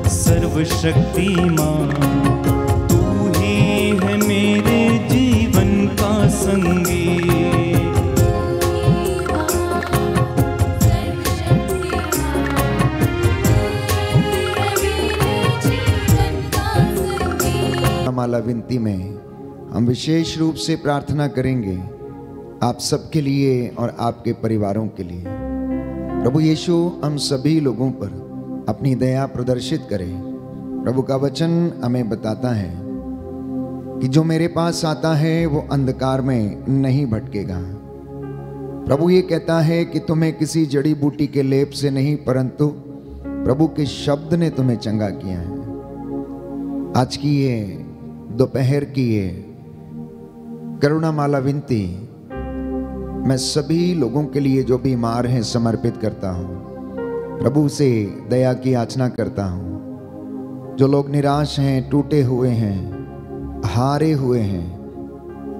सर्वशक्तिमान तू ही है मेरे जीवन का संगीत। माला विनती में हम विशेष रूप से प्रार्थना करेंगे आप सबके लिए और आपके परिवारों के लिए। प्रभु यीशु हम सभी लोगों पर अपनी दया प्रदर्शित करे। प्रभु का वचन हमें बताता है कि जो मेरे पास आता है वो अंधकार में नहीं भटकेगा। प्रभु ये कहता है कि तुम्हें किसी जड़ी बूटी के लेप से नहीं परंतु प्रभु के शब्द ने तुम्हें चंगा किया है। आज की ये दोपहर की ये करुणा माला विनती मैं सभी लोगों के लिए जो बीमार हैं समर्पित करता हूँ। प्रभु से दया की याचना करता हूँ। जो लोग निराश हैं, टूटे हुए हैं, हारे हुए हैं,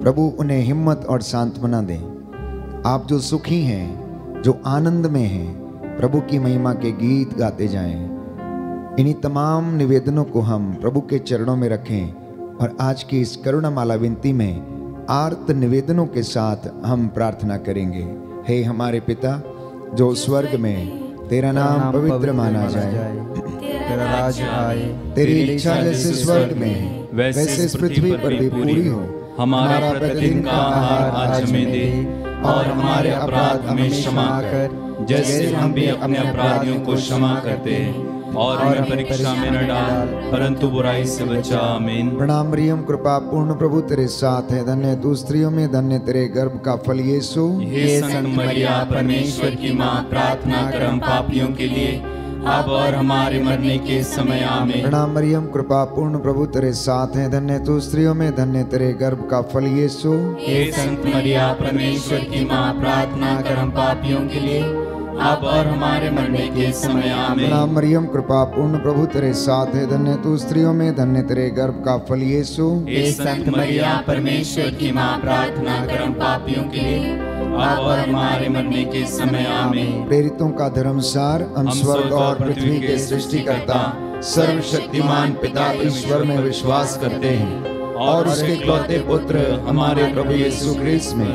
प्रभु उन्हें हिम्मत और सांत्वना दें। आप जो सुखी हैं, जो आनंद में हैं, प्रभु की महिमा के गीत गाते जाएं। इन्हीं तमाम निवेदनों को हम प्रभु के चरणों में रखें और आज की इस करुणा माला विनती में आर्त निवेदनों के साथ हम प्रार्थना करेंगे। हे हमारे पिता जो स्वर्ग में, तेरा नाम पवित्र माना जाए, तेरा राज आए, तेरी इच्छा जैसे स्वर्ग में वैसे इस पृथ्वी पर भी पूरी हो। हमारा प्रतिदिन का आहार आज हमें दे और हमारे अपराध हमें क्षमा कर जैसे हम भी अपने अपराधियों को क्षमा करते हैं, और हमें परीक्षा में न डाल परंतु बुराई से बचा। आमीन। प्रणाम मरियम, कृपा पूर्ण प्रभु तेरे साथ है, धन्य तू स्त्रियों में, धन्य तेरे गर्भ का फल यीशु। हे संत मरिया परमेश्वर की माँ, प्रार्थना कर हम पापियों के लिए अब और हमारे मरने के समय। आमीन। प्रणाम मरियम, कृपा पूर्ण प्रभु तेरे साथ है, धन्य तू स्त्रियों में, धन्य तेरे गर्भ का फल यीशु। हे संत मरिया परमेश्वर की माँ, प्रार्थना कर हम पापियों के लिए अब और हमारे मरने के समय। आमीन। प्रणाम मरियम, कृपा पूर्ण प्रभु तेरे साथ है, धन्य तू स्त्रियों में, धन्य तेरे गर्भ का फल यीशु। हे संत मरिया परमेश्वर की माँ, प्रार्थना कर हम पापियों के लिए अब और हमारे मरने के समय। आमीन। प्रेरितों का धर्मसार। हम स्वर्ग और पृथ्वी के सृष्टिकर्ता सर्वशक्तिमान पिता ईश्वर में विश्वास करते हैं और उसके इकलौते पुत्र हमारे प्रभु यीशु क्रिस्त में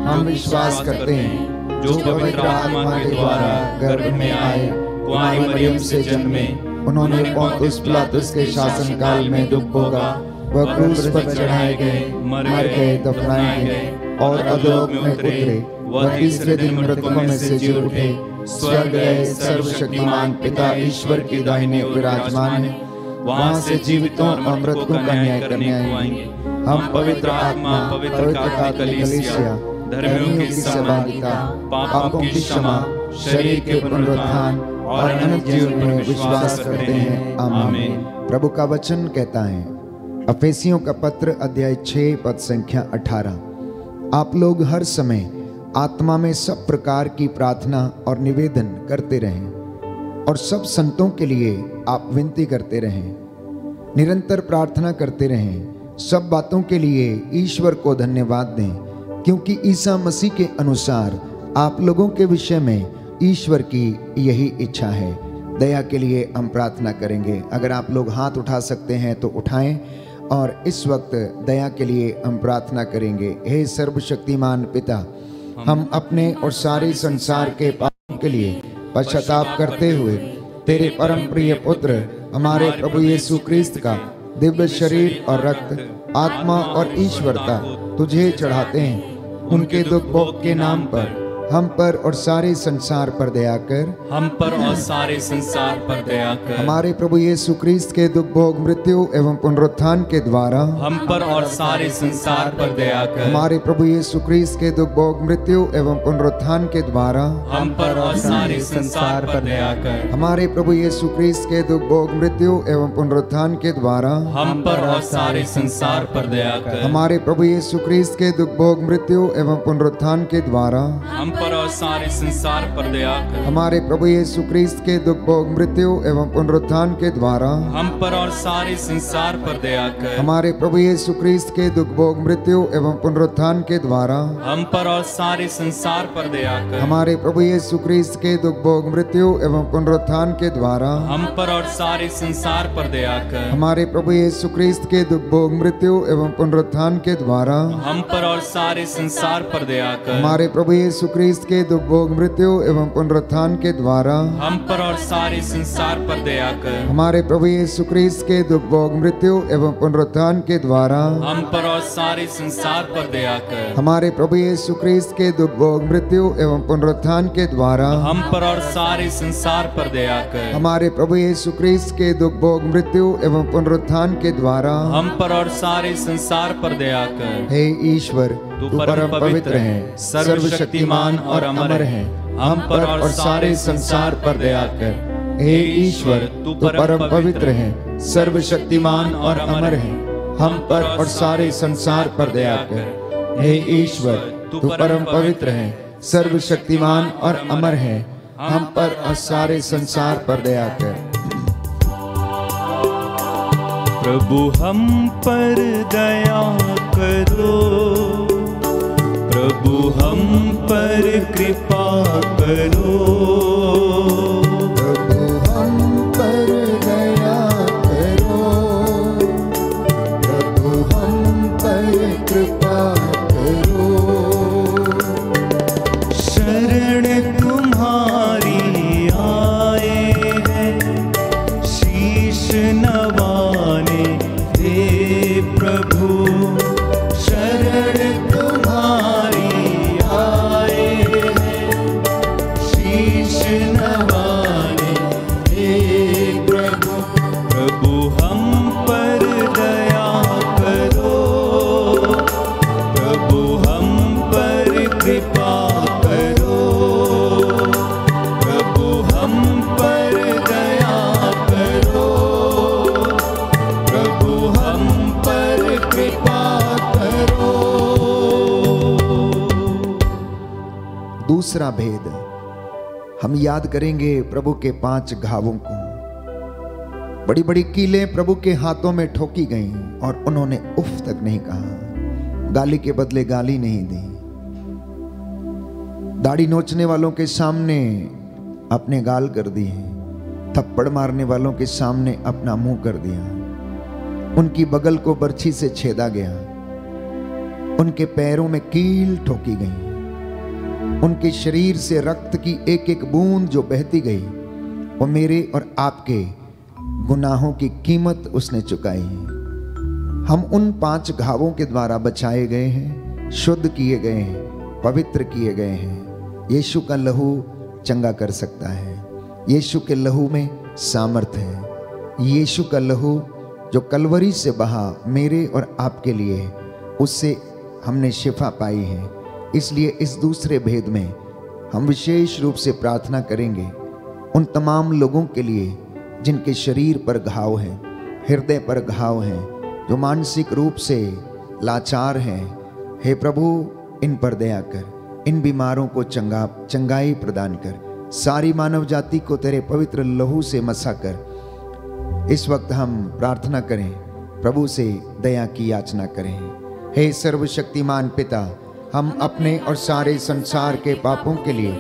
हम विश्वास करते हैं, जो पवित्र आत्मा के द्वारा गर्भ में आए, कुंवारी मरियम से जन्मे, उन्होंने पोंतुस पिलातुस के शासन काल में दुख भोगा, वह क्रूस पर चढ़ाए गए, मर गए, दफनाए गए और अधोलोक में उतरे, वह तीसरे दिन मृतकों में से जी उठे, स्वर्ग गए, सर्वशक्तिमान पिता ईश्वर की दाहिने विराजमान है, वहां से जीवितों और मृतकों का न्याय करने आएंगे। हम पवित्र आत्मा, पवित्र कलीसिया, धर्मियों की सहभागिता, पापों की क्षमा, शरीर के पुनरुत्थान और अनंत जीवन में विश्वास करते हैं। आमीन। प्रभु का वचन कहता है, अफेसियों का पत्र अध्याय 6 पद संख्या 18, आप लोग हर समय आत्मा में सब प्रकार की प्रार्थना और निवेदन करते रहें और सब संतों के लिए आप विनती करते रहें, निरंतर प्रार्थना करते रहें। सब बातों के लिए ईश्वर को धन्यवाद दें, क्योंकि ईसा मसीह के अनुसार आप लोगों के विषय में ईश्वर की यही इच्छा है। दया के लिए हम प्रार्थना करेंगे। अगर आप लोग हाथ उठा सकते हैं तो उठाएं और इस वक्त दया के लिए हम प्रार्थना करेंगे। हे सर्वशक्तिमान पिता, हम अपने और सारे संसार के पापों के लिए पश्चाताप करते हुए तेरे परम प्रिय पुत्र हमारे प्रभु यीशु क्रिस्त का दिव्य शरीर और रक्त, आत्मा और ईश्वरता तुझे चढ़ाते हैं। उनके दुख भोग के नाम पर हम पर और सारे संसार पर दया कर। हम पर और सारे संसार पर दया कर। हमारे प्रभु यीशु क्रिस्त के दुख भोग, मृत्यु एवं पुनरुत्थान के द्वारा हम पर और सारे संसार पर दया कर। हमारे प्रभु यीशु क्रिस्त के दुख भोग, मृत्यु एवं पुनरुत्थान के द्वारा हम पर और सारे संसार पर दया कर। हमारे प्रभु यीशु क्रिस्त के दुख भोग, मृत्यु एवं पुनरुत्थान के द्वारा हम पर और सारे संसार पर दया कर। हमारे प्रभु यीशु क्रिस्त के दुख भोग, मृत्यु एवं पुनरुत्थान के द्वारा हम पर और सारे संसार पर दया कर। हमारे प्रभु यीशु क्रिस्त के दुख भोग मृत्यु एवं पुनरुत्थान के द्वारा हम पर और सारे संसार पर दया कर। हमारे प्रभु यीशु क्रिस्त के दुख भोग मृत्यु एवं पुनरुत्थान के द्वारा हम पर और सारे संसार पर दया कर। हमारे प्रभु यीशु क्रिस्त के दुख भोग मृत्यु एवं पुनरुत्थान के द्वारा हम पर और सारे संसार पर दया कर। हमारे प्रभु यीशु क्रिस्त के दुख भोग मृत्यु एवं पुनरुत्थान के द्वारा हम पर और सारे संसार पर दया कर। हमारे प्रभु यीशु क्रिस्त के दुख भोग मृत्यु एवं पुनरुत्थान के द्वारा हम पर और सारे संसार पर दया कर। हमारे प्रभु यीशु क्रिस्त के दुख भोग मृत्यु एवं पुनरुत्थान के द्वारा हम पर और सारे संसार पर दया कर। हमारे प्रभु यीशु क्रिस्त के दुख भोग मृत्यु एवं पुनरुत्थान के द्वारा हम पर और सारे संसार पर दया कर। हमारे प्रभु यीशु क्रिस्त के दुख भोग मृत्यु एवं पुनरुत्थान के द्वारा हम पर और सारे संसार पर दया कर। हे ईश्वर, तू परम पवित्र है, सर्वशक्तिमान और अमर है। हम पर और सारे संसार पर दया कर। हे ईश्वर, तू परम पवित्र है, सर्वशक्तिमान और अमर है। हम पर और सारे संसार पर दया कर। हे ईश्वर, तू परम पवित्र है, सर्वशक्तिमान और अमर है। हम पर और सारे संसार पर दया कर। प्रभु हम पर दया करो, प्रभु हम पर कृपा करो। प्रभु हम पर दया करो, प्रभु हम पर कृपा करो। शरण तुम्हारी आए हैं, शीश नवाने दे प्रभु। शरण तुम्हारी आए हैं, शीश नवाने दे प्रभु। प्रभु हम पर दया करो, प्रभु हम पर कृपा करो। प्रभु हम पर दया करो, प्रभु हम पर कृपा करो। दूसरा भेद, हम याद करेंगे प्रभु के 5 घावों को। बड़ी बड़ी कीलें प्रभु के हाथों में ठोकी गईं और उन्होंने उफ तक नहीं कहा, गाली के बदले गाली नहीं दी। दाढ़ी नोचने वालों के सामने अपने गाल कर दिए, थप्पड़ मारने वालों के सामने अपना मुंह कर दिया। उनकी बगल को बर्छी से छेदा गया, उनके पैरों में कील ठोकी गई, उनके शरीर से रक्त की एक एक बूंद जो बहती गई वो मेरे और आपके गुनाहों की कीमत उसने चुकाई है। हम उन 5 घावों के द्वारा बचाए गए हैं, शुद्ध किए गए हैं, पवित्र किए गए हैं। यीशु का लहू चंगा कर सकता है। यीशु के लहू में सामर्थ है। यीशु का लहू जो कलवरी से बहा मेरे और आपके लिए, उससे हमने शिफा पाई है। इसलिए इस दूसरे भेद में हम विशेष रूप से प्रार्थना करेंगे उन तमाम लोगों के लिए जिनके शरीर पर घाव हैं, हृदय पर घाव हैं, जो मानसिक रूप से लाचार हैं। हे प्रभु, इन पर दया कर, इन बीमारों को चंगाई प्रदान कर। सारी मानव जाति को तेरे पवित्र लहू से मसा कर। इस वक्त हम प्रार्थना करें, प्रभु से दया की याचना करें। हे सर्वशक्तिमान पिता, हम अपने और सारे संसार के पापों के लिए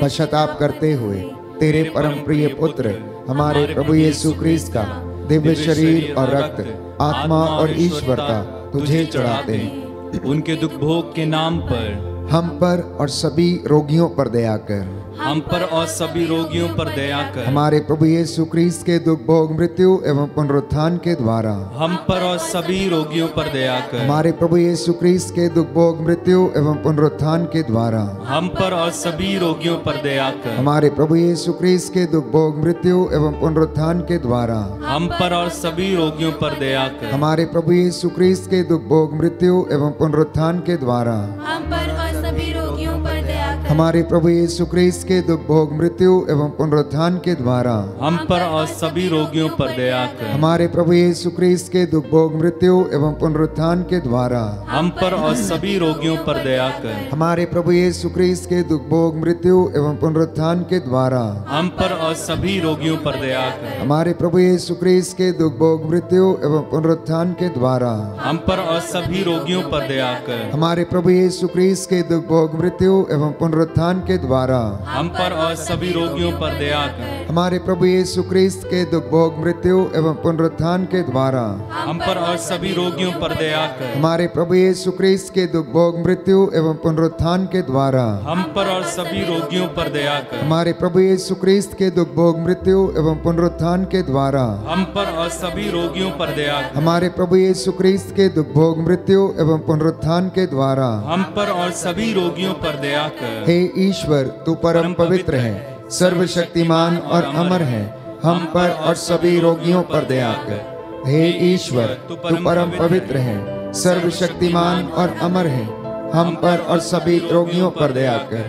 पश्चाताप करते हुए तेरे परम प्रिय पुत्र हमारे प्रभु यीशु क्रिस्त का दिव्य शरीर और रक्त, आत्मा और ईश्वरता तुझे चढ़ाते हैं। उनके दुख भोग के नाम पर हम पर और सभी रोगियों पर दया कर। हम पर और सभी रोगियों पर दया कर। हमारे प्रभु यीशु क्रिस्त के दुख भोग मृत्यु एवं पुनरुत्थान के द्वारा हम पर और सभी रोगियों पर दया कर। हमारे प्रभु यीशु क्रिस्त के दुख भोग मृत्यु एवं पुनरुत्थान के द्वारा हम पर और सभी रोगियों पर दया कर। हमारे प्रभु यीशु क्रिस्त के दुख भोग मृत्यु एवं पुनरुत्थान के द्वारा हम पर और सभी रोगियों पर दया कर। हमारे प्रभु यीशु क्रिस्त के दुख भोग मृत्यु एवं पुनरुत्थान के द्वारा हम पर और सभी रोगियों पर दया कर। हमारे प्रभु यीशु क्रिस्त के दुख भोग मृत्यु एवं पुनरुत्थान के द्वारा हम पर और सभी रोगियों पर दया कर। हमारे प्रभु यीशु क्रिस्त के दुख भोग मृत्यु एवं पुनरुत्थान के द्वारा हम पर और सभी रोगियों पर दया कर। हमारे प्रभु यीशु क्रिस्त के दुख भोग मृत्यु एवं पुनरुत्थान के द्वारा हम पर और सभी रोगियों पर दया कर। हमारे प्रभु यीशु क्रिस्त के दुख भोग मृत्यु एवं पुनरुत्थान के द्वारा हम पर और सभी रोगियों पर दया कर। हमारे प्रभु यीशु क्रिस्त के दुख भोग मृत्यु एवं पुनरुत्थान के द्वारा हम पर और सभी रोगियों पर दया कर। हमारे प्रभु यीशु क्रिस्त के दुख भोग मृत्यु एवं पुनरुत्थान के द्वारा हम पर और सभी रोगियों पर दया कर। हमारे प्रभु यीशु क्रिस्त के दुख भोग मृत्यु एवं पुनरुत्थान के द्वारा हम पर और सभी रोगियों पर दया कर। हमारे प्रभु यीशु क्रिस्त के दुख भोग मृत्यु एवं पुनरुत्थान के द्वारा हम पर और सभी रोगियों पर दया कर। हमारे प्रभु यीशु क्रिस्त के दुख भोग मृत्यु एवं पुनरुत्थान के द्वारा हम पर और सभी रोगियों पर दया कर। हे ईश्वर, तू परम पवित्र है, सर्वशक्तिमान और अमर है, हम पर और सभी रोगियों पर दया कर। हे ईश्वर, तू परम पवित्र है, सर्वशक्तिमान और अमर है, हम पर और सभी रोगियों पर दया कर।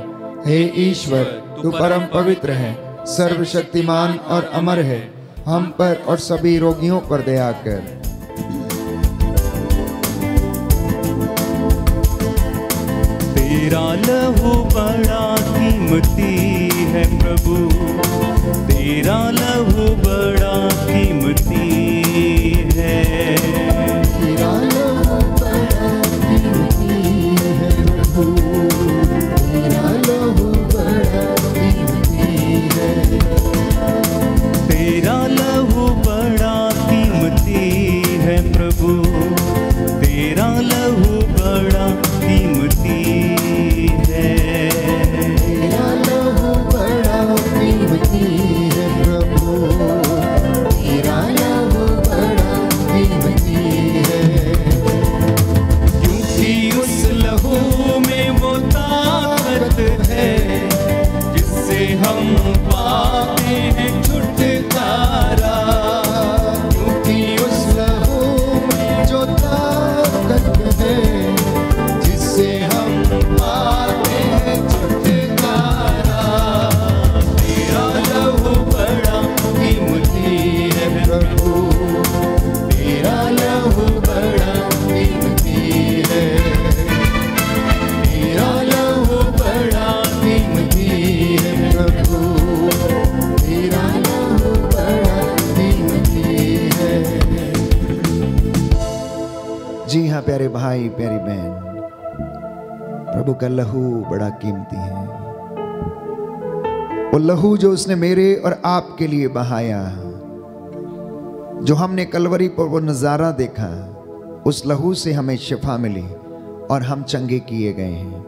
हे ईश्वर, तू परम पवित्र है, सर्वशक्तिमान और अमर है, हम पर और सभी रोगियों पर दया कर। तेरा लहू बड़ा कीमती है प्रभु, तेरा लहू बड़ा कीमती है। तेरा लहू बड़ा कीमती है प्रभु, तेरा लहू बड़ा कीमती है। तेरा लहू बड़ा कीमती है प्रभु, तेरा लहू बड़ा कीमती है। तेरा लहू बड़ा कीमती है प्रभु, तेरा लहू बड़ा कीमती है। क्योंकि उस लहू में वो ताकत है जिससे हम पाते हैं छुटकारा। क्योंकि उस लहू में जो ताकत है जिससे हम पाते हैं छुटकारा। तेरा लहू बड़ा कीमती है प्रभु, तेरा लहू बड़ा कीमती है, तेरा लहू बड़ा कीमती है प्रभु, तेरा लहू बड़ा कीमती है। जी हाँ प्यारे भाई प्यारी बहन, प्रभु का लहू बड़ा कीमती है। वो लहू जो उसने मेरे और आपके लिए बहाया, जो हमने कलवरी पर वो नज़ारा देखा, उस लहू से हमें शिफा मिली और हम चंगे किए गए हैं।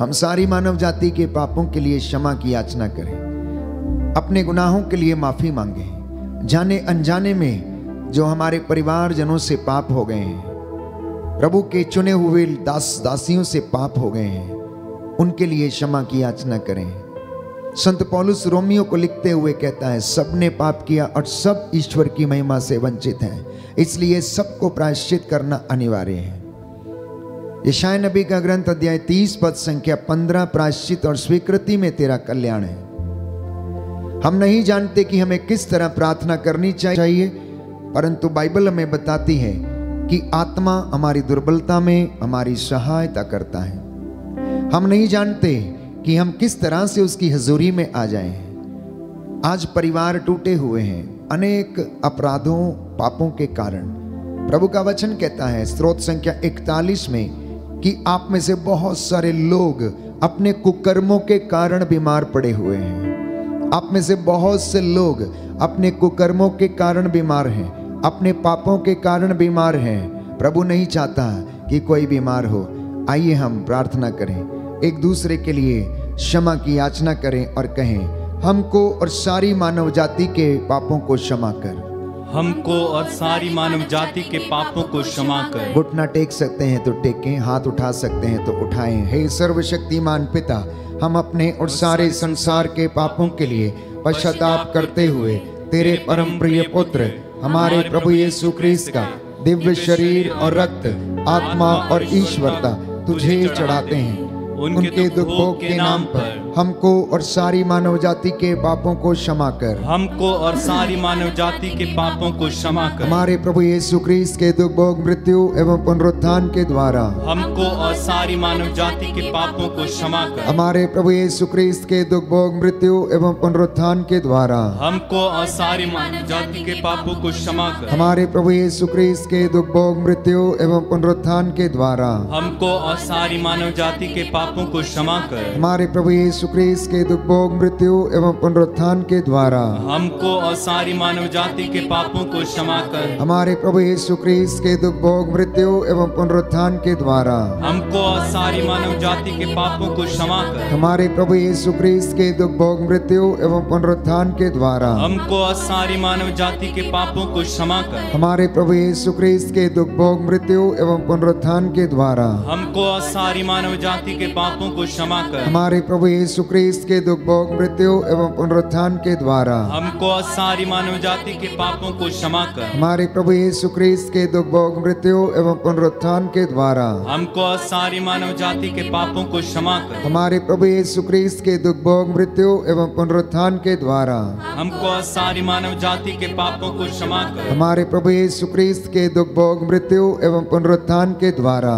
हम सारी मानव जाति के पापों के लिए क्षमा की याचना करें, अपने गुनाहों के लिए माफ़ी मांगें। जाने अनजाने में जो हमारे परिवार जनों से पाप हो गए हैं, प्रभु के चुने हुए दास दासियों से पाप हो गए हैं, उनके लिए क्षमा की याचना करें। संत पौलुस रोमियो को लिखते हुए कहता है, सबने पाप किया और सब ईश्वर की महिमा से वंचित हैं, इसलिए सबको प्रायश्चित करना अनिवार्य है। यशायाह नबी का ग्रंथ अध्याय 30 पद संख्या 15, प्रायश्चित और स्वीकृति में तेरा कल्याण है। हम नहीं जानते कि हमें किस तरह प्रार्थना करनी चाहिए, परंतु बाइबल हमें बताती है कि आत्मा हमारी दुर्बलता में हमारी सहायता करता है। हम नहीं जानते कि हम किस तरह से उसकी हजूरी में आ जाएं। आज परिवार टूटे हुए हैं अनेक अपराधों पापों के कारण। प्रभु का वचन कहता है स्त्रोत संख्या 41 में कि आप में से बहुत सारे लोग अपने कुकर्मों के कारण बीमार पड़े हुए हैं। आप में से बहुत से लोग अपने कुकर्मों के कारण बीमार हैं, अपने पापों के कारण बीमार हैं। प्रभु नहीं चाहता कि कोई बीमार हो। आइए हम प्रार्थना करें, एक दूसरे के लिए क्षमा की याचना करें और कहें, हमको और सारी मानव जाति के पापों को क्षमा कर। हमको और सारी मानव जाति के पापों को क्षमा कर। घुटना टेक सकते हैं तो टेकें, हाथ उठा सकते हैं तो उठाएं। हे सर्वशक्तिमान पिता, हम अपने और सारे संसार के पापों के लिए पश्चाताप करते हुए तेरे परम प्रिय पुत्र हमारे प्रभु यीशु क्रिस्त का दिव्य शरीर और रक्त, आत्मा और ईश्वरता तुझे चढ़ाते हैं। उनके दुख भोग के नाम पर हमको और सारी मानव जाति के पापों को क्षमा कर। हमको और सारी मानव जाति के पापों को क्षमा कर। हमारे प्रभु यीशु ख्रीस्त के दुख भोग मृत्यु एवं पुनरुत्थान के द्वारा हमको और सारी मानव जाति के पापों को क्षमा कर। हमारे प्रभु यीशु ख्रीस्त के दुख भोग मृत्यु एवं पुनरुत्थान के द्वारा हमको और सारी मानव जाति के पापों को क्षमा कर। हमारे प्रभु यीशु ख्रीस्त के दुख भोग मृत्यु एवं पुनरुत्थान के द्वारा हमको और सारी मानव जाति के पापों को क्षमा कर। हमारे प्रभु यीशु ख्रीस्त के दुख भोग मृत्यु एवं पुनरुत्थान के द्वारा हमको और सारी मानव जाति के पापों को क्षमा कर। हमारे प्रभु यीशु ख्रीस्त के दुख भोग मृत्यु एवं पुनरुत्थान के द्वारा हमको और सारी मानव जाति के पापों को क्षमा कर। हमारे प्रभु यीशु ख्रीस्त के दुख भोग मृत्यु एवं पुनरुत्थान के द्वारा हमको और सारी मानव जाति के पापों को क्षमा कर। हमारे प्रभु यीशु ख्रीस्त के दुख भोग मृत्यु एवं पुनरुत्थान के द्वारा हमको और सारी मानव जाति के पापों को क्षमा कर। हमारे प्रभु यीशु ख्रीस्त के दुख भोग मृत्यु एवं पुनरुत्थान के द्वारा हमको और सारी मानव जाति के पापों को क्षमा कर। हमारे प्रभु यीशु ख्रीस्त के दुख भोग मृत्यु एवं पुनरुत्थान के द्वारा हमको और सारी मानव जाति के पापों को क्षमा कर। हमारे प्रभु यीशु ख्रीस्त के दुख भोग मृत्यु एवं पुनरुत्थान के द्वारा हमको और सारी मानव जाति के पापों को क्षमा कर। हमारे प्रभु यीशु ख्रीस्त के दुख भोग मृत्यु एवं पुनरुत्थान के द्वारा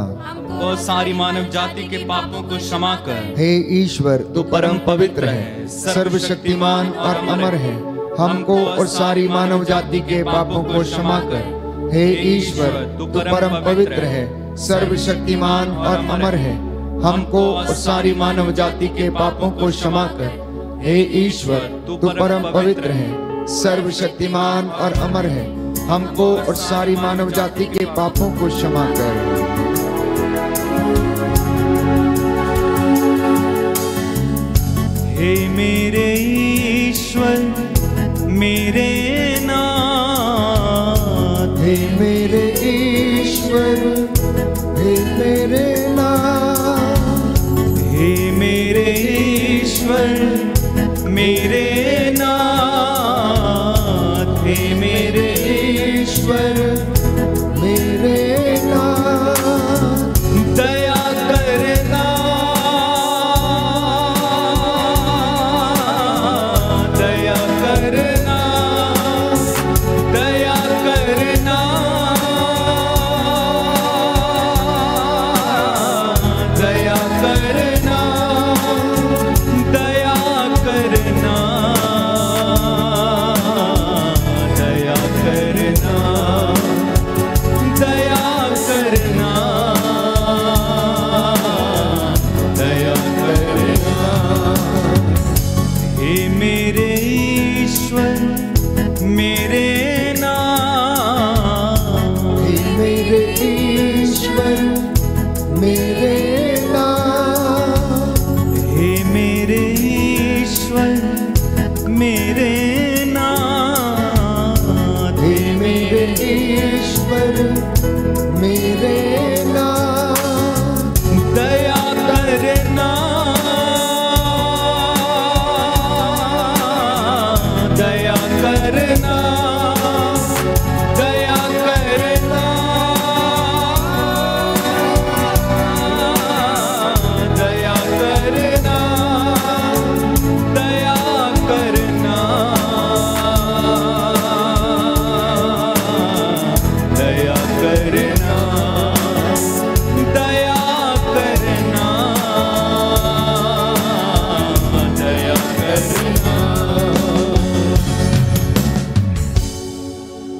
और सारी मानव जाति के पापों को क्षमा कर। हे ईश्वर, तू परम पवित्र है, सर्वशक्तिमान और अमर है, हमको और सारी मानव जाति के पापों को क्षमा कर। हे ईश्वर, तू परम पवित्र है, सर्वशक्तिमान और अमर है, हमको और सारी मानव जाति के पापों को क्षमा कर। हे ईश्वर, तू परम पवित्र है, सर्वशक्तिमान और अमर है, हमको और सारी मानव जाति के पापों को क्षमा कर। हे मेरे ईश्वर, मेरे नाथ, हे मेरे ईश्वर, हे मेरे नाथ, हे मेरे ईश्वर, मेरे नाथ, हे मेरे ईश्वर, मेरे नाथ, दया करना, दया करना, दया करना, दया करना, दया करना, दया करना, दया करना, दया करना। हे मेरे ईश्वर, मेरे नाथ, हे मेरे ईश्वर, मेरे नाथ, हे मेरे ईश्वर, मेरे नाथ, हे मेरे ईश्वर, मेरे नाथ, दया करना, दया करना, दया करना, दया करना, दया करना, दया करना, दया करना, दया करना।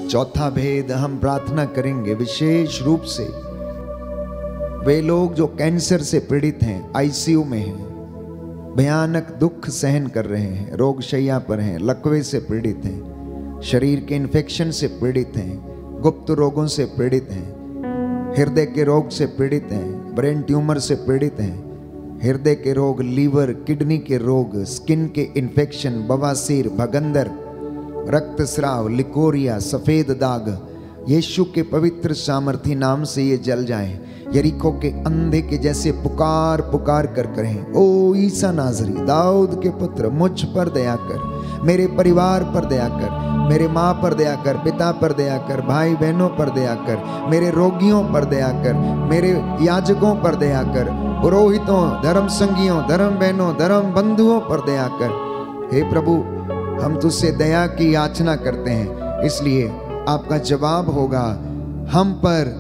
चौथा भेद हम प्रार्थना करेंगे विशेष रूप से वे लोग जो कैंसर से पीड़ित हैं, आईसीयू में हैं, भयानक दुख सहन कर रहे हैं, रोग शैया पर हैं, लकवे से पीड़ित हैं, शरीर के इन्फेक्शन से पीड़ित हैं, गुप्त रोगों से पीड़ित हैं, हृदय के रोग से पीड़ित हैं, ब्रेन ट्यूमर से पीड़ित हैं, हृदय के रोग, लीवर, किडनी के रोग, स्किन के इन्फेक्शन, बवासीर, भगंदर, रक्तस्राव, लिकोरिया, सफेद दाग, यीशु के पवित्र सामर्थी नाम से ये जल जाएं। यरीको के अंधे के जैसे पुकार पुकार कर करें, ओ ईसा नाजरी, दाऊद के पुत्र, मुझ पर दया कर, मेरे परिवार पर दया कर, मेरे माँ पर दया कर, पिता पर दया कर, भाई बहनों पर दया कर, मेरे रोगियों पर दया कर, मेरे याजकों पर दया कर। पुरोहितों, धर्म संगियों, धर्म बहनों, धर्म बंधुओं पर दया कर। हे प्रभु, हम तुझसे दया की याचना करते हैं, इसलिए आपका जवाब होगा, हम पर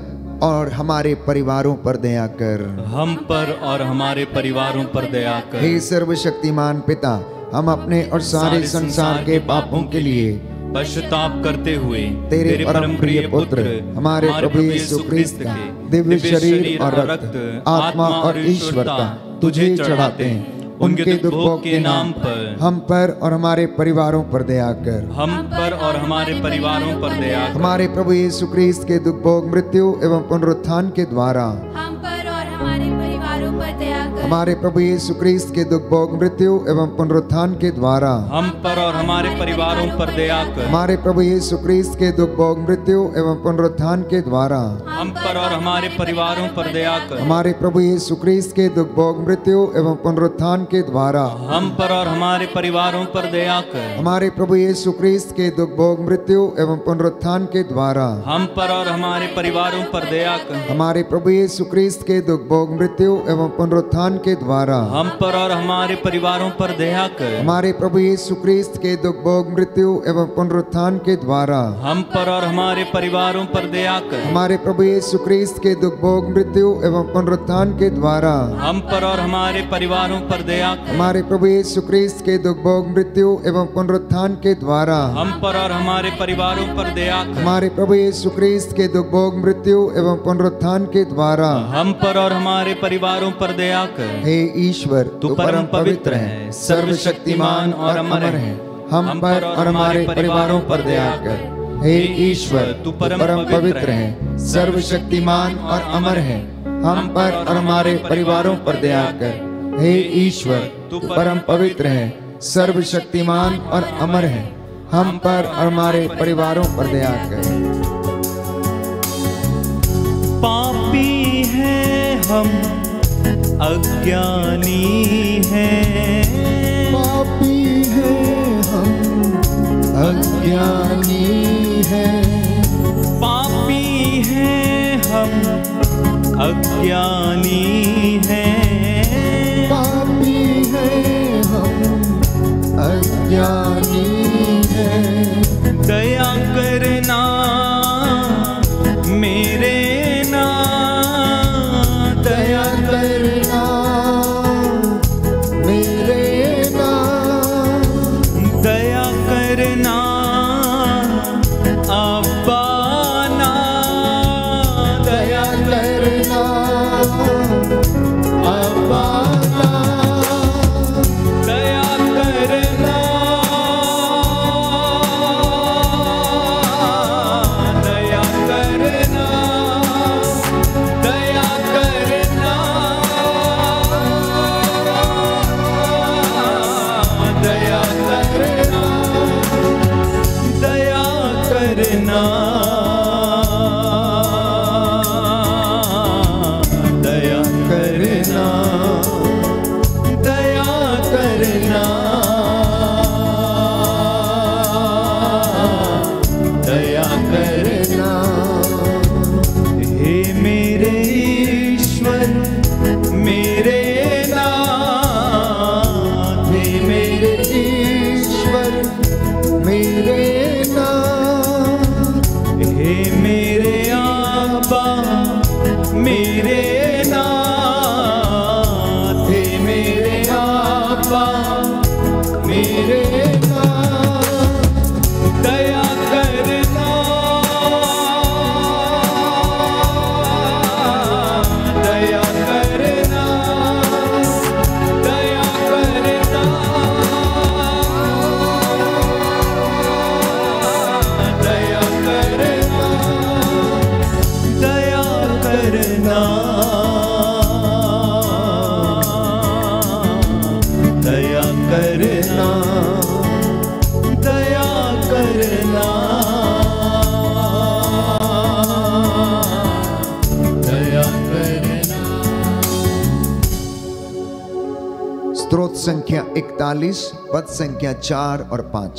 और हमारे परिवारों पर दया कर। हम पर और हमारे परिवारों पर दया कर। हे सर्वशक्तिमान पिता, हम अपने और सारे संसार के पापों के लिए पश्चाताप करते हुए तेरे परम प्रिय पुत्र हमारे प्रभु यीशु क्रिस्त के दिव्य शरीर और रक्त, आत्मा और ईश्वरता तुझे चढ़ाते हैं। उनके दुख भोग के नाम पर हम पर और हमारे परिवारों पर दया कर। हम पर और हमारे परिवारों पर दया कर। हमारे प्रभु यीशु क्रिस्त के दुख भोग, मृत्यु एवं पुनरुत्थान के द्वारा हम पर और हमारे परिवारों पर दया कर। हमारे प्रभु यीशु क्रिस्त के दुख भोग, मृत्यु एवं पुनरुत्थान के द्वारा हम पर और हमारे परिवारों पर दया कर। हमारे प्रभु यीशु क्रिस्त के दुख भोग, मृत्यु एवं पुनरुत्थान के द्वारा हम पर और हमारे परिवारों पर दया कर। हमारे प्रभु यीशु क्रिस्त के दुख भोग, मृत्यु एवं पुनरुत्थान के द्वारा हम पर और हमारे परिवारों पर दया कर। हमारे प्रभु यीशु क्रिस्त के दुख भोग, मृत्यु एवं पुनरुत्थान के द्वारा हम पर और हमारे परिवारों पर दया कर। हमारे प्रभु यीशु क्रिस्त के दुख भोग, मृत्यु एवं पुनरुत्थान के द्वारा हम पर और हमारे परिवारों पर दया कर। हमारे प्रभु यीशु क्रिस्त के दुख भोग, मृत्यु एवं पुनरुत्थान के द्वारा हम पर और हमारे परिवारों पर दया कर। हमारे प्रभु यीशु क्रिस्त के दुख भोग, मृत्यु एवं पुनरुत्थान के द्वारा हम पर और हमारे परिवारों पर दया कर। हमारे प्रभु यीशु क्रिस्त के दुख भोग, मृत्यु एवं पुनरुत्थान के द्वारा हम पर और हमारे परिवारों पर दया कर। हमारे प्रभु यीशु क्रिस्त के दुख भोग, मृत्यु एवं पुनरुत्थान के द्वारा हम पर और हमारे परिवारों पर दया कर। हे ईश्वर, तू परम पवित्र है, सर्वशक्तिमान और अमर है। हम पर और हमारे परिवारों पर दया कर। हे ईश्वर, तू परम पवित्र है, सर्वशक्तिमान और अमर है। हम पर और हमारे परिवारों पर दया कर। हे ईश्वर, तू परम पवित्र है, सर्वशक्तिमान और अमर है। हम पर और हमारे परिवारों पर दया कर। पापी हैं हम, अज्ञानी हैं। पापी हैं हम, अज्ञानी हैं। पापी हैं हम, अज्ञानी हैं। पापी हैं हम, अज्ञानी हैं। दया करना मेरे ना, दया करना मेरे ना, दया करना अब्बा ना, दया करना अब्बा ना, दया करना, दया करना, दया करना, दया करना, दया करना, दया करना, दया करना, दया करना। हे मेरे ईश्वर, मेरे नाथ, हे मेरे ईश्वर मेरे नाथ, हे मेरे आबा, मेरे नाथ, हे मेरे आबा, मेरे नाथ, दया करना, दया करना, दया करना, दया करना, दया करना, दया करना, दया करना, दया करना। स्तोत्र संख्या 41 पद संख्या 4 और 5।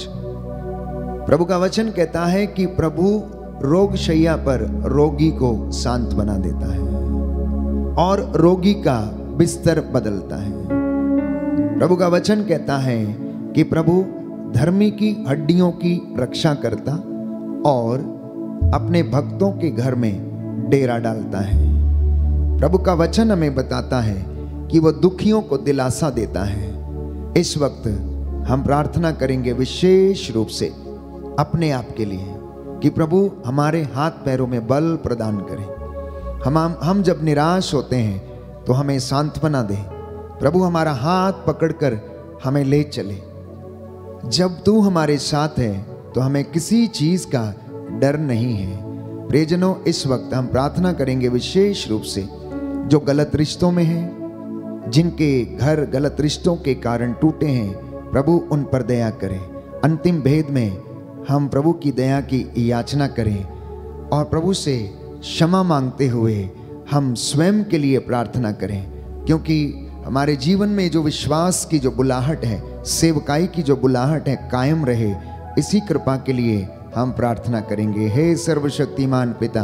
प्रभु का वचन कहता है कि प्रभु रोगशैया पर रोगी को शांत बना देता है और रोगी का बिस्तर बदलता है। प्रभु का वचन कहता है कि प्रभु धर्मी की हड्डियों की रक्षा करता और अपने भक्तों के घर में डेरा डालता है। प्रभु का वचन हमें बताता है कि वह दुखियों को दिलासा देता है। इस वक्त हम प्रार्थना करेंगे विशेष रूप से अपने आप के लिए कि प्रभु हमारे हाथ पैरों में बल प्रदान करें। हम जब निराश होते हैं तो हमें सांत्वना दे। प्रभु हमारा हाथ पकड़कर हमें ले चले। जब तू हमारे साथ है तो हमें किसी चीज का डर नहीं है। प्रियजनों, इस वक्त हम प्रार्थना करेंगे विशेष रूप से जो गलत रिश्तों में हैं, जिनके घर गलत रिश्तों के कारण टूटे हैं, प्रभु उन पर दया करें। अंतिम भेद में हम प्रभु की दया की याचना करें और प्रभु से क्षमा मांगते हुए हम स्वयं के लिए प्रार्थना करें, क्योंकि हमारे जीवन में जो विश्वास की जो बुलाहट है, सेवकाई की जो बुलाहट है, कायम रहे। इसी कृपा के लिए हम प्रार्थना करेंगे। हे सर्वशक्तिमान पिता,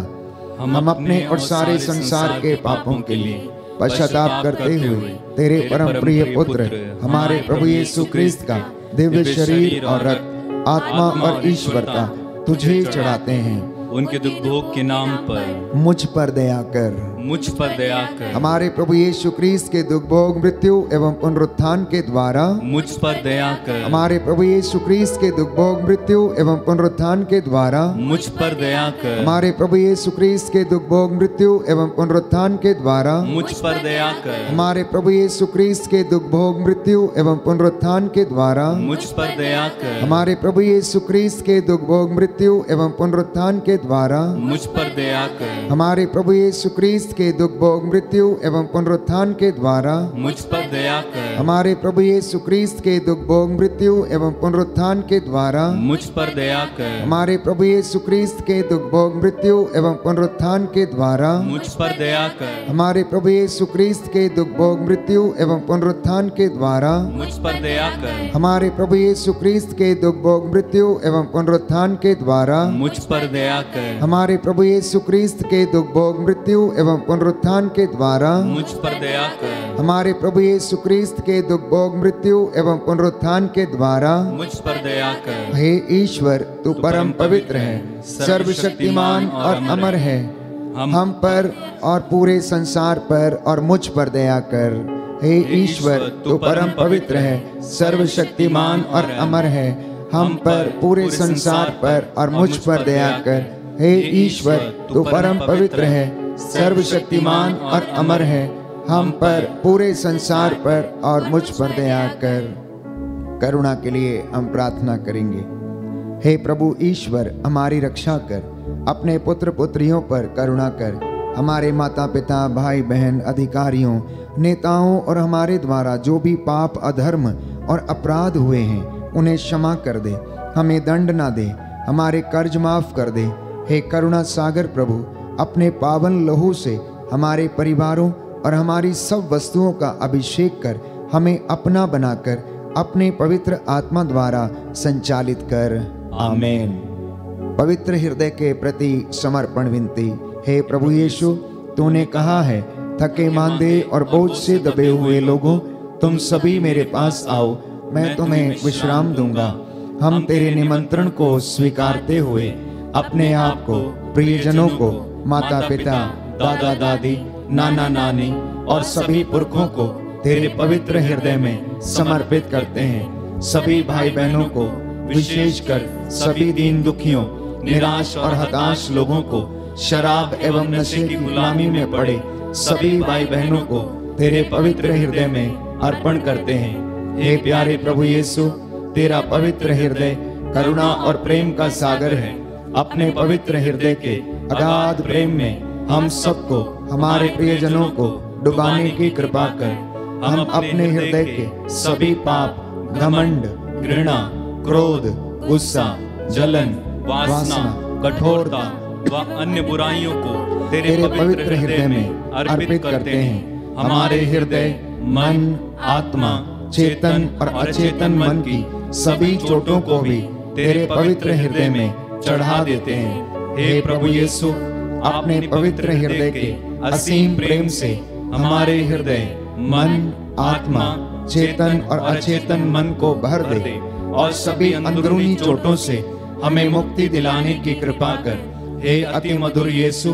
हम अपने और सारे संसार के पापों के लिए पश्चाताप करते हुए तेरे परम प्रिय पुत्र हमारे प्रभु यीशु क्रिस्त का दिव्य शरीर और रक्त, आत्मा और ईश्वरता तुझे चढ़ाते हैं। उनके दुख भोग के नाम पर मुझ पर दया कर, मुझ पर दया कर। हमारे प्रभु यीशु क्रिस्त के दुख भोग, मृत्यु एवं पुनरुत्थान के द्वारा मुझ पर दया कर। हमारे प्रभु यीशु क्रिस्त के दुख भोग, मृत्यु एवं पुनरुत्थान के द्वारा मुझ पर दया कर। हमारे प्रभु यीशु क्रिस्त के दुख भोग, मृत्यु एवं पुनरुत्थान के द्वारा मुझ पर दया कर। हमारे प्रभु यीशु क्रिस्त के दुख भोग, मृत्यु एवं पुनरुत्थान के द्वारा मुझ पर दया कर। हमारे प्रभु यीशु क्रिस्त के दुख भोग, मृत्यु एवं पुनरुत्थान के द्वारा मुझ पर दया कर। हमारे प्रभु यीशु क्रिस्त के दुख भोग, मृत्यु एवं पुनरुत्थान के द्वारा मुझ पर दया कर। हमारे प्रभु यीशु क्रिस्त के दुख भोग, मृत्यु एवं पुनरुत्थान के द्वारा मुझ पर दया कर। हमारे प्रभु यीशु क्रिस्त के दुख भोग, मृत्यु एवं पुनरुत्थान के द्वारा मुझ पर दया कर। हमारे प्रभु यीशु क्रिस्त के दुख भोग, मृत्यु एवं पुनरुत्थान के द्वारा मुझ पर दया कर। हमारे प्रभु यीशु क्रिस्त के दुख भोग, मृत्यु एवं पुनरुत्थान के द्वारा मुझ पर दया कर। हमारे प्रभु यीशु क्रिस्त के दुख भोग, मृत्यु एवं पुनरुत्थान के द्वारा मुझ पर दया कर। हमारे प्रभु यीशु क्रिस्त के दुख भोग, मृत्यु एवं पुनरुत्थान के द्वारा मुझ पर दया कर। हे ईश्वर, तू परम पवित्र है, सर्वशक्तिमान और अमर है। हम पर और पूरे संसार पर और मुझ पर दया कर। हे ईश्वर, तू परम पवित्र है, सर्वशक्तिमान और अमर है। हम पर पूरे संसार पर और मुझ पर दया कर। हे ईश्वर, तू परम पवित्र है, सर्वशक्तिमान और अमर है। हम पर पूरे संसार पर और मुझ पर दया कर। करुणा के लिए हम प्रार्थना करेंगे। हे प्रभु ईश्वर, हमारी रक्षा कर। अपने पुत्र पुत्रियों पर करुणा कर। हमारे माता पिता, भाई बहन, अधिकारियों, नेताओं और हमारे द्वारा जो भी पाप, अधर्म और अपराध हुए हैं उन्हें क्षमा कर दे। हमें दंड ना दे, हमारे कर्ज माफ कर दे। हे करुणा सागर प्रभु, अपने पावन लहू से हमारे परिवारों और हमारी सब वस्तुओं का अभिषेक कर हमें अपना बनाकर अपने पवित्र आत्मा द्वारा संचालित कर। आमीन। पवित्र हृदय के प्रति समर्पण विनती। हे प्रभु यीशु, तूने कहा है, थके मांदे और बोझ से दबे हुए लोगों, तुम सभी मेरे पास आओ, मैं तुम्हें विश्राम दूंगा। हम तेरे निमंत्रण को स्वीकारते हुए अपने आप को, प्रियजनों को, माता पिता, दादा दादी, नाना नानी और सभी पुरखों को तेरे पवित्र हृदय में समर्पित करते हैं। सभी भाई बहनों को, विशेषकर सभी दीन दुखियों, निराश और हताश लोगों को, शराब एवं नशे की गुलामी में पड़े सभी भाई बहनों को तेरे पवित्र हृदय में अर्पण करते हैं। हे प्यारे प्रभु यीशु, तेरा पवित्र हृदय करुणा और प्रेम का सागर है। अपने पवित्र हृदय के अगाध प्रेम में हम सबको, हमारे प्रियजनों को डुबाने की कृपा कर। हम अपने हृदय के सभी पाप, घमंड, घृणा, क्रोध, गुस्सा, जलन, वासना, कठोरता व अन्य बुराइयों को तेरे पवित्र हृदय में अर्पित करते हैं। हमारे हृदय, मन, आत्मा, चेतन और अचेतन मन की सभी चोटों को भी तेरे पवित्र हृदय में चढ़ा देते हैं। हे प्रभु यीशु, अपने पवित्र हृदय के असीम प्रेम से हमारे हृदय, मन, आत्मा, चेतन और अचेतन मन को भर दे और सभी अंदरूनी चोटों से हमें मुक्ति दिलाने की कृपा कर। हे अति मधुर यीशु,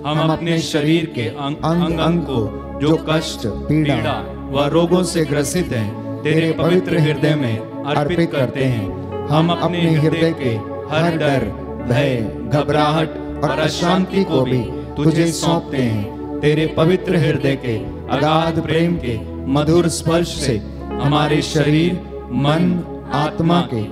हम अपने शरीर के अंग अंग को जो कष्ट, पीड़ा व रोगों से ग्रसित हैं, तेरे पवित्र हृदय में अर्पित करते हैं। हम अपने हृदय के हर डर, भय, घबराहट और अशांति को भी तुझे सौंपते हैं। तेरे पवित्र हृदय के अगाध प्रेम के मधुर स्पर्श से हमारे शरीर, मन, आत्मा के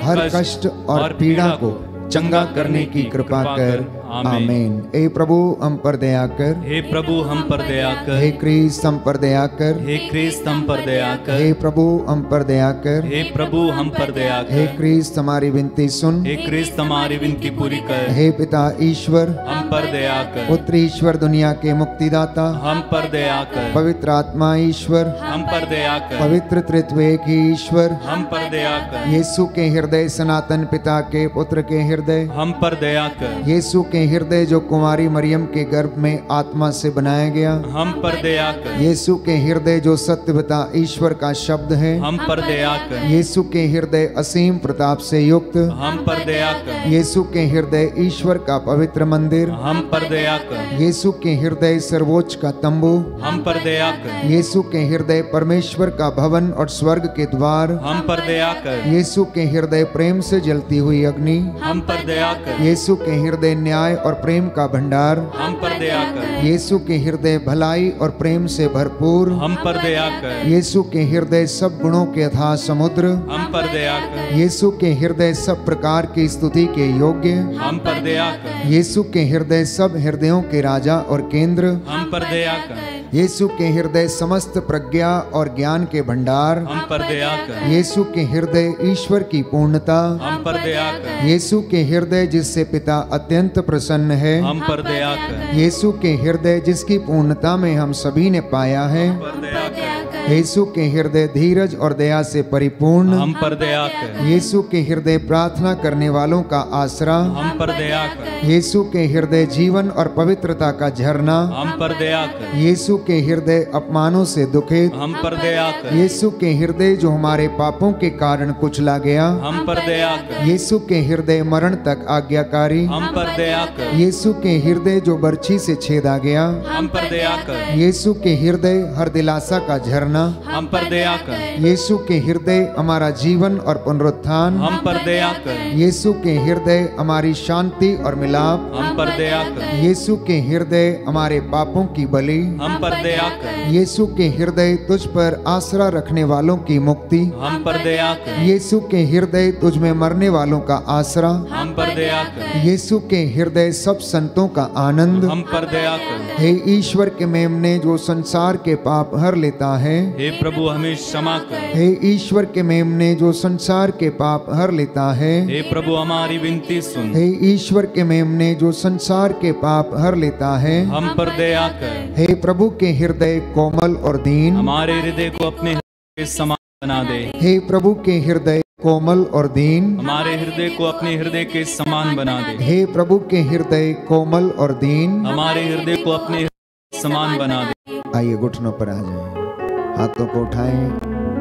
हर कष्ट और पीड़ा को चंगा करने की कृपा कर। आमीन। हे प्रभु हम पर दया कर। हे प्रभु हम पर दया कर। हे क्रिस्त हम पर दया कर। हे क्रिस्त हम पर दया कर। हे प्रभु हम पर दया कर। हे प्रभु हम पर दया कर। हे क्रिस्त हमारी विनती सुन। हे क्रिस्त हमारी विनती पूरी कर। हे पिता ईश्वर हम पर दया कर। पुत्र ईश्वर दुनिया के मुक्तिदाता हम पर दया कर। पवित्र आत्मा ईश्वर हम पर दया कर। पवित्र त्रित्व एक ही ईश्वर हम पर दया कर। यीशु के हृदय सनातन पिता के पुत्र के हृदय हम पर दया कर। यीशु के हृदय जो कुमारी मरियम के गर्भ में आत्मा से बनाया गया हम पर दया कर। यीशु के हृदय जो सत्य पिता ईश्वर का शब्द है हम पर दया कर। यीशु के हृदय असीम प्रताप से युक्त हम पर दया कर। यीशु के हृदय ईश्वर का पवित्र मंदिर हम पर दया कर। यीशु के हृदय सर्वोच्च का तंबू हम पर दया कर। यीशु के हृदय परमेश्वर का भवन और स्वर्ग के द्वार हम पर दया कर। यीशु के हृदय प्रेम से जलती हुई अग्नि हम पर दया कर। यीशु के हृदय न्याय और प्रेम का भंडार हम पर दया कर। यीशु के हृदय भलाई और प्रेम से भरपूर हम पर दया कर। यीशु के हृदय सब गुणों के अथाह समुद्र हम पर दया कर। यीशु के हृदय सब प्रकार की स्तुति के योग्य हम पर दया कर। यीशु के हृदय सब हृदयों के राजा और केंद्र हम पर दया कर। यीशु के हृदय समस्त प्रज्ञा और ज्ञान के भंडार हम पर दया कर। यीशु के हृदय ईश्वर की पूर्णता हम पर दया कर। यीशु के हृदय जिससे पिता अत्यंत प्रसन्न है हम पर दया कर। यीशु के हृदय जिसकी पूर्णता में हम सभी ने पाया है पर दया कर। यीशु के हृदय धीरज और दया से परिपूर्ण हम पर दया कर। यीशु के हृदय प्रार्थना करने वालों का आसरा हम पर दया कर। यीशु के हृदय जीवन और पवित्रता का झरना हम पर दया कर। यीशु के हृदय अपमानों से दुखित हम पर दया कर। यीशु के हृदय जो हमारे पापों के कारण कुचला गया हम पर दया कर। यीशु के हृदय मरण तक आज्ञाकारी हम पर दया कर। यीशु के हृदय जो बर्छी से छेदा गया हम पर दया कर। यीशु के हृदय हर दिलासा का झरना हम पर दया कर। यीशु के हृदय हमारा जीवन और पुनरुत्थान हम पर दया कर। यीशु के हृदय हमारी शांति और मिलाप हम पर दया कर। यीशु के हृदय हमारे पापों की बलि हम पर दया कर। यीशु के हृदय तुझ पर आसरा रखने वालों की मुक्ति हम पर दया कर। यीशु के हृदय तुझ में मरने वालों का आसरा हम पर दया कर। यीशु के हृदय सब संतों का आनंद हम पर दया कर। हे ईश्वर के मेमने जो संसार के पाप हर लेता है हे प्रभु हमें क्षमा कर। हे ईश्वर के मेमने जो संसार के पाप हर लेता है हे प्रभु हमारी विनती सुन। हे ईश्वर के मेमने जो संसार के पाप हर लेता है हम पर दया कर। हे प्रभु के हृदय कोमल और दीन हमारे हृदय को अपने हृदय के समान बना दे। हे प्रभु के हृदय कोमल और दीन हमारे हृदय को अपने हृदय के समान बना दे। हे प्रभु के हृदय कोमल और दीन हमारे हृदय को अपने हृदय के समान बना दे। आइए घुटनों पर आ जाएं, हाथों को उठाएं।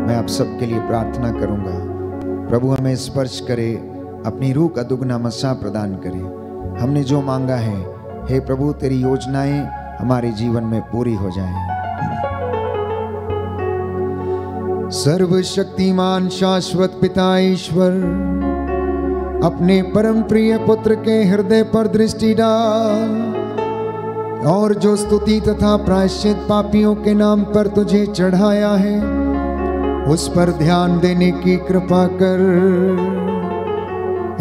मैं आप सबके लिए प्रार्थना करूंगा। प्रभु हमें स्पर्श करे, अपनी रूह का दुगना मसा प्रदान करे। हमने जो मांगा है हे प्रभु तेरी योजनाएं हमारे जीवन में पूरी हो जाएं। सर्वशक्तिमान शाश्वत पिता ईश्वर अपने परम प्रिय पुत्र के हृदय पर दृष्टि डाल और जो स्तुति तथा प्रायश्चित पापियों के नाम पर तुझे चढ़ाया है उस पर ध्यान देने की कृपा कर।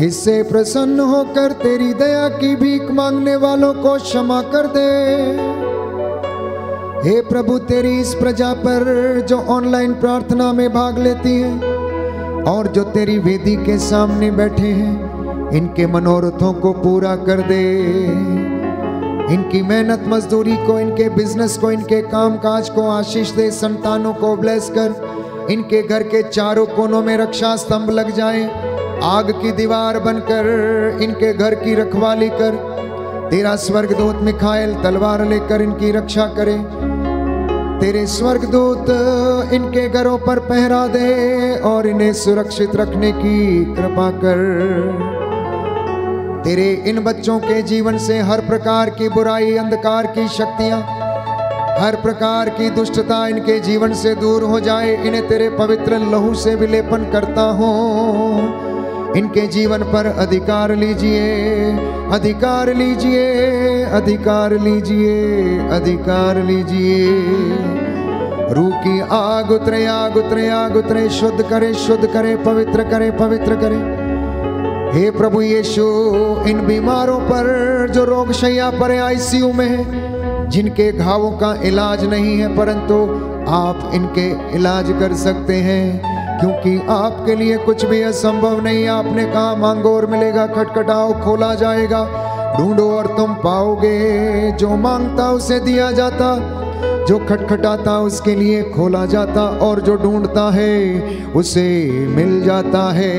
इससे प्रसन्न होकर तेरी दया की भीख मांगने वालों को क्षमा कर दे। हे प्रभु तेरी इस प्रजा पर जो ऑनलाइन प्रार्थना में भाग लेती है और जो तेरी वेदी के सामने बैठे हैं, इनके मनोरथों को पूरा कर दे। इनकी मेहनत मजदूरी को, इनके बिजनेस को, इनके काम काज को आशीष दे। संतानों को ब्लेस कर। इनके घर के चारों कोनों में रक्षा स्तंभ लग जाए, आग की दीवार बनकर इनके घर की रखवाली कर। तेरा स्वर्गदूत मिखाएल तलवार लेकर इनकी रक्षा करे। तेरे स्वर्गदूत इनके घरों पर पहरा दे और इन्हें सुरक्षित रखने की कृपा कर। तेरे इन बच्चों के जीवन से हर प्रकार की बुराई, अंधकार की शक्तियां, हर प्रकार की दुष्टता इनके जीवन से दूर हो जाए। इन्हें तेरे पवित्र लहू से विलेपन करता हूँ। इनके जीवन पर अधिकार लीजिए, अधिकार लीजिए, अधिकार लीजिए, अधिकार लीजिए। रूह की आग उतरे, आग उतरे, आग उतरे। शुद्ध करे, शुद्ध करे, पवित्र करे, पवित्र करे। हे प्रभु यीशु, इन बीमारों पर जो रोग शैया पर आईसीयू में है, जिनके घावों का इलाज नहीं है, परंतु आप इनके इलाज कर सकते हैं, क्योंकि आपके लिए कुछ भी असंभव नहीं। आपने कहा मांगो और मिलेगा, खटखटाओ खोला जाएगा, ढूंढो और तुम पाओगे। जो मांगता उसे दिया जाता, जो खटखटाता उसके लिए खोला जाता, और जो ढूंढता है उसे मिल जाता है।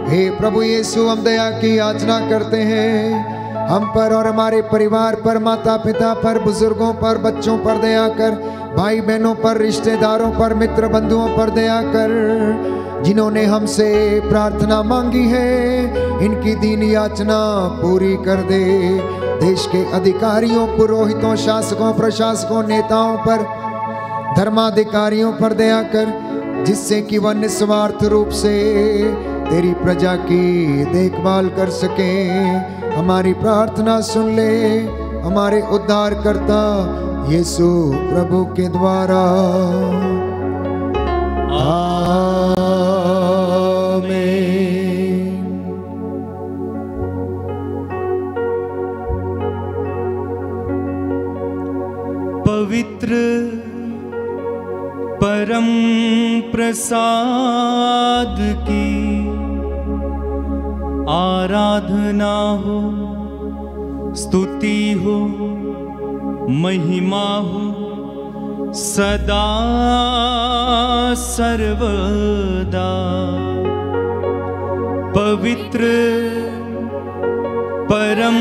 हे प्रभु यीशु, हम दया की याचना करते हैं। हम पर और हमारे परिवार पर, माता पिता पर, बुजुर्गों पर, बच्चों पर दया कर। भाई बहनों पर, रिश्तेदारों पर, मित्र बंधुओं पर दया कर। जिन्होंने हमसे प्रार्थना मांगी है, इनकी दीन याचना पूरी कर दे। देश के अधिकारियों, पुरोहितों, शासकों, प्रशासकों, नेताओं पर, धर्माधिकारियों पर दया कर, जिससे कि वह निस्वार्थ रूप से तेरी प्रजा की देखभाल कर सके। हमारी प्रार्थना सुन ले, हमारे उद्धारकर्ता यीशु प्रभु के द्वारा। आमीन। पवित्र परम प्रसाद की आराधना हो, स्तुति हो, महिमा हो सदा सर्वदा। पवित्र परम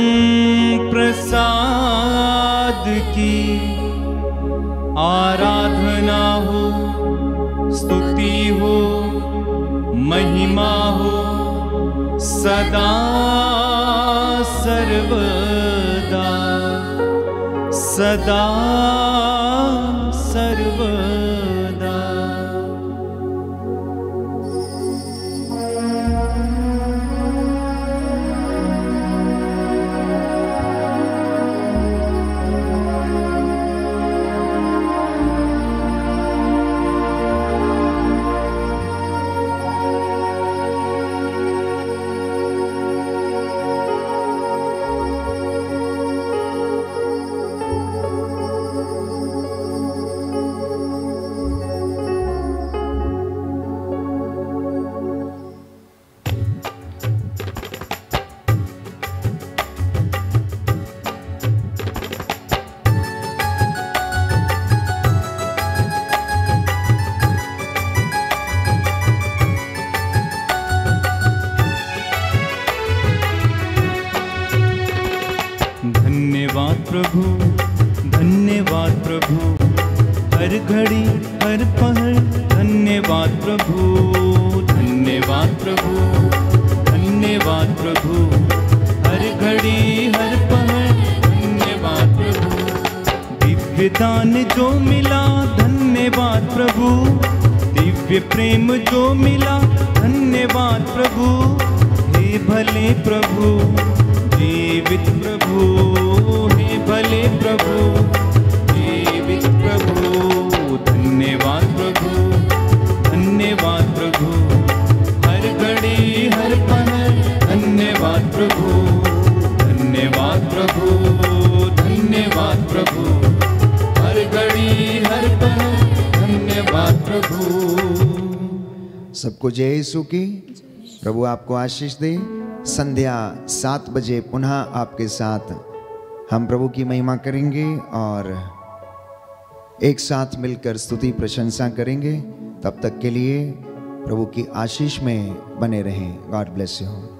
प्रसाद की आराधना हो, स्तुति हो, महिमा हो सदा सर्वदा, सदा सर्वदा। धन्यवाद प्रभु, धन्यवाद प्रभु, हर घड़ी हर पहर। धन्यवाद प्रभु, धन्यवाद प्रभु, धन्यवाद प्रभु, हर घड़ी हर पहर। धन्यवाद प्रभु, दिव्य दान जो मिला। धन्यवाद प्रभु, दिव्य प्रेम जो मिला। धन्यवाद प्रभु, हे भले प्रभु, जीवित प्रभु, हे भले प्रभु, जीवित प्रभु। धन्यवाद प्रभु, धन्यवाद प्रभु, हर घड़ी हर पहर। धन्यवाद प्रभु, धन्यवाद प्रभु, धन्यवाद प्रभु, हर घड़ी हर पहर। धन्यवाद प्रभु। सबको जय यीशु की। प्रभु आपको आशीष दे। संध्या 7 बजे पुनः आपके साथ हम प्रभु की महिमा करेंगे और एक साथ मिलकर स्तुति प्रशंसा करेंगे। तब तक के लिए प्रभु की आशीष में बने रहें। God bless you.